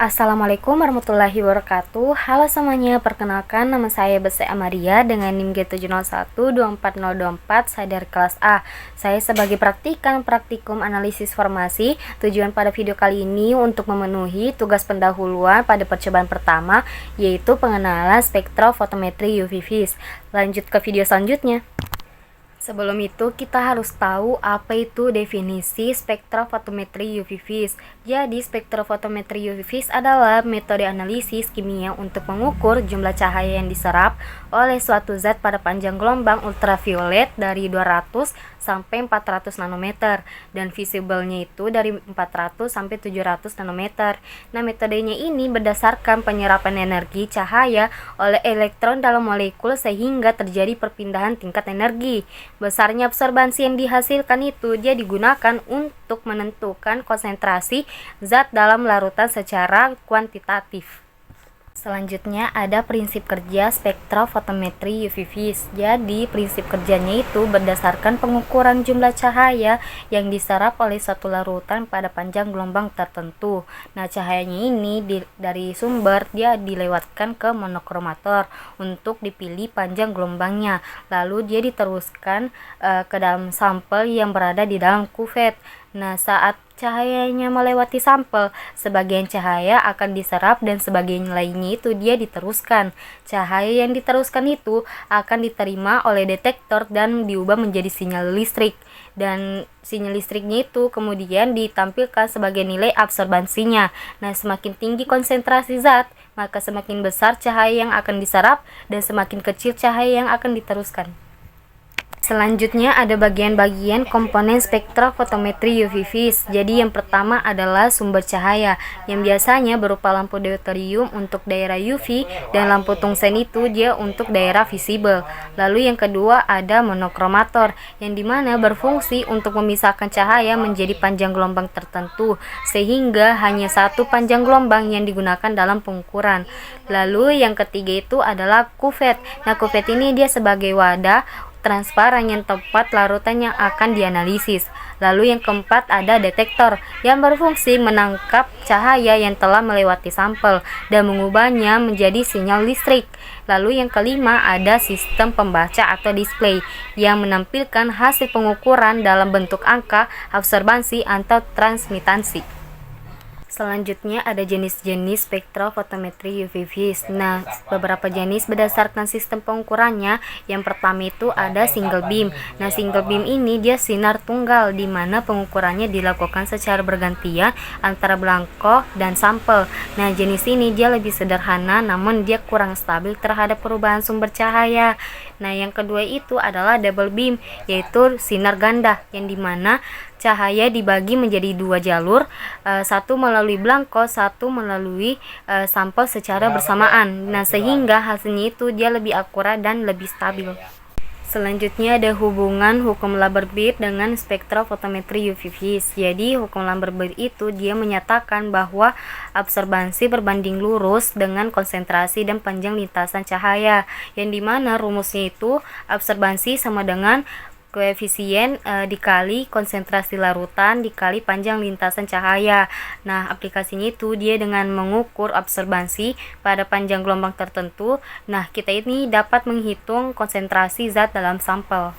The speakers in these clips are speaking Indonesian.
Assalamualaikum warahmatullahi wabarakatuh. Halo semuanya, perkenalkan nama saya Bese Amaria dengan NIM G701240224. Saya dari kelas A. Saya sebagai praktikum analisis formasi. Tujuan pada video kali ini untuk memenuhi tugas pendahuluan pada percobaan pertama, yaitu pengenalan spektrofotometri UV vis. Lanjut ke video selanjutnya. Sebelum itu, kita harus tahu apa itu definisi spektrofotometri UV vis. Jadi, spektrofotometri UV vis adalah metode analisis kimia untuk mengukur jumlah cahaya yang diserap oleh suatu zat pada panjang gelombang ultraviolet dari 200 sampai 400 nanometer dan visible-nya itu dari 400 sampai 700 nanometer. Nah, metodenya ini berdasarkan penyerapan energi cahaya oleh elektron dalam molekul sehingga terjadi perpindahan tingkat energi. Besarnya absorbansi yang dihasilkan itu dia digunakan untuk menentukan konsentrasi zat dalam larutan secara kuantitatif. Selanjutnya ada prinsip kerja spektrofotometri UV vis. Jadi prinsip kerjanya itu berdasarkan pengukuran jumlah cahaya yang diserap oleh satu larutan pada panjang gelombang tertentu. Nah, cahayanya ini dari sumber dia dilewatkan ke monokromator untuk dipilih panjang gelombangnya. Lalu dia diteruskan ke dalam sampel yang berada di dalam kuvet. Nah, saat cahayanya melewati sampel, sebagian cahaya akan diserap dan sebagian lainnya itu dia diteruskan. Cahaya yang diteruskan itu akan diterima oleh detektor dan diubah menjadi sinyal listrik. Dan sinyal listriknya itu kemudian ditampilkan sebagai nilai absorbansinya. Nah, semakin tinggi konsentrasi zat, maka semakin besar cahaya yang akan diserap dan semakin kecil cahaya yang akan diteruskan. Selanjutnya ada bagian-bagian komponen spektrofotometri UV vis. Jadi yang pertama adalah sumber cahaya yang biasanya berupa lampu deuterium untuk daerah UV dan lampu tungsten itu dia untuk daerah visible. Lalu yang kedua ada monokromator yang dimana berfungsi untuk memisahkan cahaya menjadi panjang gelombang tertentu sehingga hanya satu panjang gelombang yang digunakan dalam pengukuran. Lalu yang ketiga itu adalah kuvet. Nah, kuvet ini dia sebagai wadah transparan yang tepat larutan yang akan dianalisis. Lalu yang keempat ada detektor yang berfungsi menangkap cahaya yang telah melewati sampel dan mengubahnya menjadi sinyal listrik. Lalu yang kelima ada sistem pembaca atau display yang menampilkan hasil pengukuran dalam bentuk angka, absorbansi atau transmitansi. Selanjutnya ada jenis-jenis spektrofotometri UV vis. Nah, beberapa jenis berdasarkan sistem pengukurannya. Yang pertama itu ada single beam. Nah, single beam ini dia sinar tunggal di mana pengukurannya dilakukan secara bergantian antara belangko dan sampel. Nah, jenis ini dia lebih sederhana namun dia kurang stabil terhadap perubahan sumber cahaya. Nah, yang kedua itu adalah double beam, yaitu sinar ganda yang dimana cahaya dibagi menjadi dua jalur, satu melalui belangko, satu melalui sampel secara bersamaan. Nah, sehingga hasilnya itu dia lebih akurat dan lebih stabil. Selanjutnya ada hubungan hukum Lambert-Beer dengan spektrofotometri UV vis. Jadi hukum Lambert-Beer itu dia menyatakan bahwa absorbansi berbanding lurus dengan konsentrasi dan panjang lintasan cahaya, yang dimana rumusnya itu absorbansi sama dengan koefisien dikali konsentrasi larutan dikali panjang lintasan cahaya. Nah, aplikasinya itu dia dengan mengukur absorbansi pada panjang gelombang tertentu. Nah, kita ini dapat menghitung konsentrasi zat dalam sampel.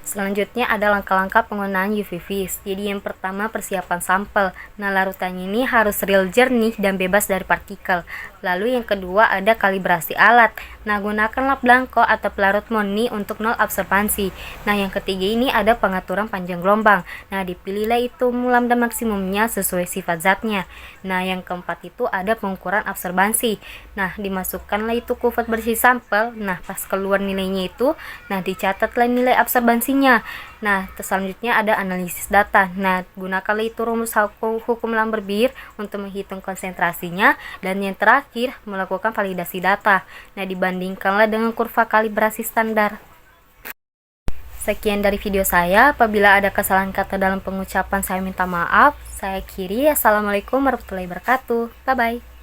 Selanjutnya ada langkah-langkah penggunaan UV vis. Jadi yang pertama persiapan sampel. Nah, larutannya ini harus real jernih dan bebas dari partikel. Lalu yang kedua ada kalibrasi alat. Nah, gunakanlah belangko atau pelarut murni untuk nol absorbansi. Nah, yang ketiga ini ada pengaturan panjang gelombang. Nah, dipilihlah itu lambda maksimumnya sesuai sifat zatnya. Nah, yang keempat itu ada pengukuran absorbansi. Nah, dimasukkanlah itu kuvet bersih sampel. Nah, pas keluar nilainya itu, nah dicatatlah nilai absorbansinya. Nah, selanjutnya ada analisis data. Nah, gunakanlah itu rumus hukum Lambert-Beer untuk menghitung konsentrasinya, dan yang terakhir melakukan validasi data. Nah, dibandingkanlah dengan kurva kalibrasi standar. Sekian dari video saya. Apabila ada kesalahan kata dalam pengucapan saya minta maaf. Saya akhiri. Assalamualaikum warahmatullahi wabarakatuh. Bye bye.